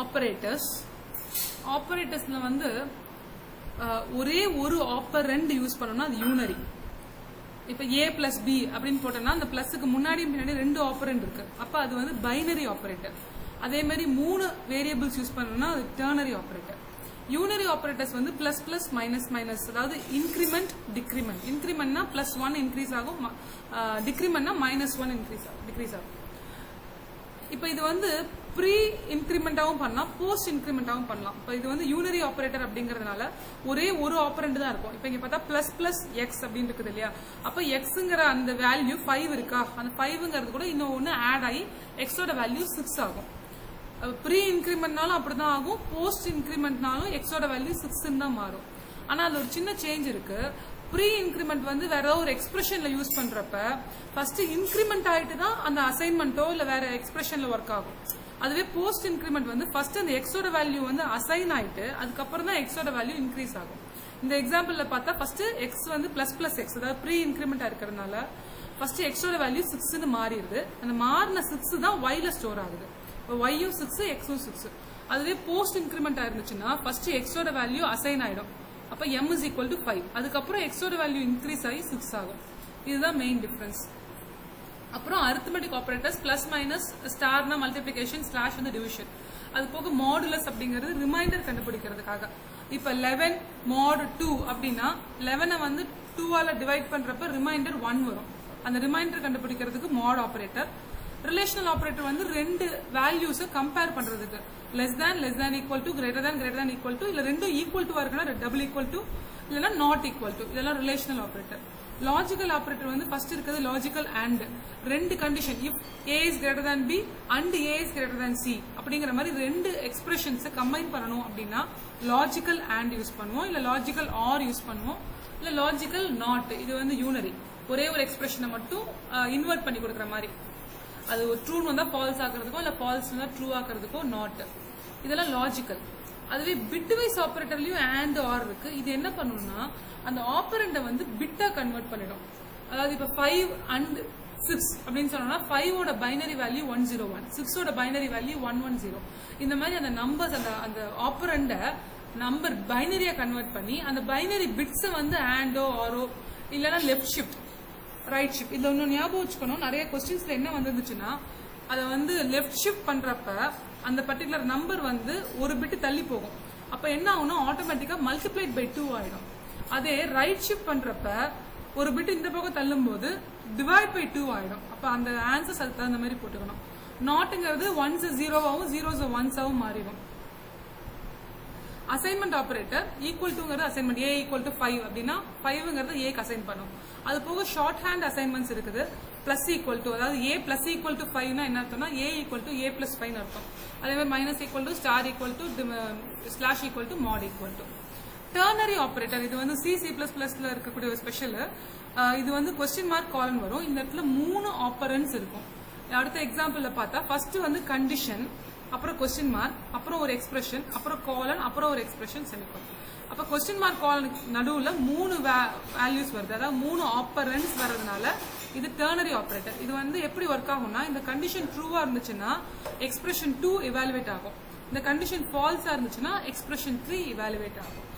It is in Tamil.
ஆப்பரேட்டர்ஸ். ஆப்பரேட்டர்ஸ்ல வந்து ஒரே ஒரு ஆப்பரண்ட் யூஸ் பண்ணோம்னா அது யூனரி. இப்ப a பிளஸ் b அப்படின்னு போட்டோம்னா அந்த பிளஸுக்கு முன்னாடி பின்னாடி ரெண்டு ஆப்பரண்ட் இருக்கு, அப்ப அது வந்து பைனரி ஆப்பரேட்டர். அதே மாதிரி 3 வேரியபிள்ஸ் யூஸ் பண்ணோம்னா அது டெர்னரி ஆப்பரேட்டர். யூனரி ஆப்பரேட்டர்ஸ் வந்து பிளஸ் பிளஸ் மைனஸ் மைனஸ், அதாவது இன்கிரிமெண்ட் டிக்ரிமெண்ட். இன்கிரிமெண்ட்னா +1 இன்க்ரீஸ் ஆகும், டிக்ரிமெண்ட்னா -1 டிக்ரீஸ் ஆகும். இப்ப இது வந்து ப்ரீ இன்கிரிமெண்டாவும் பண்ணலாம், போஸ்ட் இன்கிரிமெண்டாவும் பண்ணலாம். இப்ப இது வந்து யூனரி ஆப்பரேட்டர் அப்படிங்கறதுனால ஒரே ஒரு ஆப்பரண்ட் தான் இருக்கும். இப்ப இங்க பார்த்தா பிளஸ் பிளஸ் எக்ஸ் அப்படின்னு இருக்குது இல்லையா, அப்ப எக்ஸ்ங்கிற அந்த வேல்யூ 5 இருக்கா, அந்த 5ங்கிறது கூட இன்னொன்னு ஆட் ஆகி எக்ஸோட வேல்யூ 6 ஆகும். ப்ரீ இன்கிரிமெண்ட்னாலும் அப்படிதான் ஆகும், போஸ்ட் இன்கிரிமெண்ட்னாலும் எக்ஸோட வேல்யூ 6 தான் மாறும். ஆனா அது ஒரு சின்ன சேஞ்ச் இருக்கு. ப்ரீ இன்கிரிமெண்ட் வந்து வேற ஒரு எக்ஸ்பிரஷன்ல யூஸ் பண்றப்ப ஃபர்ஸ்ட் இன்கிரிமெண்ட் ஆயிட்டு தான் அந்த அசைன்மெண்ட்டோ இல்ல வேற எக்ஸ்பிரஷன்ல ஒர்க் ஆகும். அதுவே போஸ்ட் இன்கிரிமெண்ட் வந்து ஃபர்ஸ்ட் அந்த எக்ஸோட வேல்யூ வந்து அசைன் ஆயிட்டு அதுக்கப்புறம் தான் எக்ஸோட வேல்யூ இன்க்ரீஸ் ஆகும். இந்த எக்ஸாம்பிள்ல பார்த்தா ஃபர்ஸ்ட் எக்ஸ் வந்து பிளஸ் பிளஸ் எக்ஸ், அதாவது ப்ரீ இன்கிரிமெண்ட் இருக்கிறதுனால ஃபர்ஸ்ட் எக்ஸோட வேல்யூ 6ன்னு மாறிடுது. அந்த மாறின 6 தான் ஒய்ல ஸ்டோர் ஆகுது. இப்போ ஒய்யும் 6 எக்ஸும் 6. அதுவே போஸ்ட் இன்கிரிமெண்ட் ஆயிருந்துச்சுன்னா ஃபர்ஸ்ட் எக்ஸோட வேல்யூ அசைன் ஆயிடும், அப்ப m is equal to 5. அதுக்கப்புறம் எக்ஸோட வேல்யூ இன்க்ரீஸ் ஆகி 6 ஆகும். இதுதான் மெயின் டிஃபரன்ஸ். அப்புறம் அரித்மெட்டிக் ஆப்பரேட்டர்ஸ் பிளஸ் மைனஸ், ஸ்டார்னா மல்டிபிளிகேஷன், ஸ்லாஷ் வந்து டிவிஷன். அது போக மாடுலஸ் அப்படிங்கிறது ரிமைண்டர் கண்டுபிடிக்கிறதுக்காக. இப்ப 11 mod 2 அப்படின்னா 11 வந்து 2ஆல டிவைட் பண்றப்ப ரிமைண்டர் 1 வரும். அந்த ரிமைண்டர் கண்டுபிடிக்கிறதுக்கு மாட் ஆப்பரேட்டர். ரிலேஷனல் ஆப்பரேட்டர் வந்து ரெண்டு வேல்யூஸை கம்பேர் பண்றதுக்கு, less than equal to, greater than equal to, இல்ல ரெண்டும் ஈக்குவல் டு இருக்குன்னா டபுள் ஈக்குவல் டு, இல்லைன்னா நாட் ஈக்குவல் டு. இதெல்லாம் ரிலேஷனல் ஆப்பரேட்டர். லாஜிக்கல் ஆப்பரேட்டர் வந்து ஃபர்ஸ்ட் இருக்கிறது லாஜிக்கல் அண்ட். ரெண்டு condition, if a is greater than b and a is greater than c அப்படிங்கிற மாதிரி ரெண்டு எக்ஸ்பிரஷன்ஸ் கம்பைன் பண்ணணும் அப்படின்னா லாஜிக்கல் அண்ட் யூஸ் பண்ணுவோம், இல்ல லாஜிக்கல் ஆர் யூஸ் பண்ணுவோம், இல்ல லாஜிக்கல் நாட். இது வந்து யூனரி, ஒரே ஒரு எக்ஸ்பிரஷனை மட்டும் இன்வெர்ட் பண்ணி கொடுக்குற மாதிரி. அது ஒரு ட்ரூ வந்தா ஃபால்ஸ் ஆக்குறதுக்கோ இல்ல ஃபால்ஸ் வந்தா ட்ரூ ஆக்குறதுக்கோ நாட். இதெல்லாம் லாஜிக்கல். அதுவே பிட் வைஸ் ஆப்பரேட்டர்லயும் அண்ட் ஆர் இருக்கு. இது என்ன பண்ணணும்னா அந்த ஆப்பரண்ட வந்து பிட்டா கன்வெர்ட் பண்ணிடும். அதாவது இப்ப 5 and 6 அப்படின்னு சொன்னோம்னா 5ஓட பைனரி வேல்யூ 101, 6ஓட பைனரி வேல்யூ 110. இந்த மாதிரி அந்த நம்பர்ஸ் அந்த ஆப்பரண்ட நம்பர் பைனரியா கன்வெர்ட் பண்ணி அந்த பைனரி பிட்ஸை வந்து ஆண்டோ ஆரோ இல்லைன்னா லெஃப்ட் ஷிஃப்ட் ரைட் ஷிஃப்ட். இதுல ஒன்னும் ஞாபகம் வச்சுக்கணும், நிறைய கொஸ்டின்ஸ்ல என்ன வந்துச்சுன்னா அதை வந்து லெஃப்ட் ஷிஃப்ட் பண்றப்ப அந்த பர்டிகுலர் நம்பர் வந்து ஒரு பிட் தள்ளி போகும். அப்ப என்ன ஆகும்னா ஆட்டோமேட்டிக்கா மல்டிப்ளைட் பை 2 ஆயிடும். அதே ரைட் ஷிஃப்ட் பண்றப்ப ஒரு பிட் இந்த பக்கம் தள்ளும் போது டிவைட் பை 2 ஆயிடும். அப்ப அந்த ஆன்சர்ஸ் அதுக்கு தகுந்த மாதிரி போட்டுக்கணும். நாட்ங்கிறது 1s 0ஆவும் 0s 1s மாறிடும். அசைன்மெண்ட் ஆப்பரேட்டர் ஈக்குவல் டுங்கிறது அசைன்மெண்ட், a ஈக்குவல் டு 5 அப்படின்னா 5ங்கிறது ஏக்கு அசைன் பண்ணும். அது போக ஷார்ட் ஹேண்ட் அசைன்மெண்ட்ஸ் இருக்குது. பிளஸ் ஈக்குவல் டு, அதாவது a பிளஸ் ஈக்குவல் டு 5னா என்ன அர்த்தம்னா a equal to a plus 5 அர்த்தம். அதே மாதிரி minus equal to, star equal to, slash equal to, mod equal to. Ternary operator இது வந்து C++ல இருக்கக்கூடிய ஒரு ஸ்பெஷல். இது வந்து கொஸ்டின் மார்க் காலன் வரும். இந்த இடத்துல 3 ஆப்பரண்ட்ஸ் இருக்கும். அடுத்த எக்ஸாம்பிள்ல பார்த்தா ஃபர்ஸ்ட் வந்து கண்டிஷன், அப்புறம் கொஸ்டின் மார்க், அப்புறம் ஒரு எக்ஸ்பிரஷன், அப்புறம் காலன், அப்புறம் ஒரு எக்ஸ்பிரஷன் செமிகோலன். அப்ப கொஸ்டின் மார்க் காலன் நடுவுல 3 வேல்யூஸ் வருது, அதாவது 3 ஆப்பரண்ட்ஸ் வர்றதுனால இது டெர்னரி ஆப்பரேட்டர். இது வந்து எப்படி ஒர்க் ஆகும்னா இந்த கண்டிஷன் ட்ரூவா இருந்துச்சுன்னா எக்ஸ்பிரஷன் 2 எவாலுவேட் ஆகும், இந்த கண்டிஷன் ஃபால்ஸா இருந்துச்சுன்னா எக்ஸ்பிரஷன் 3 எவாலுவேட் ஆகும்.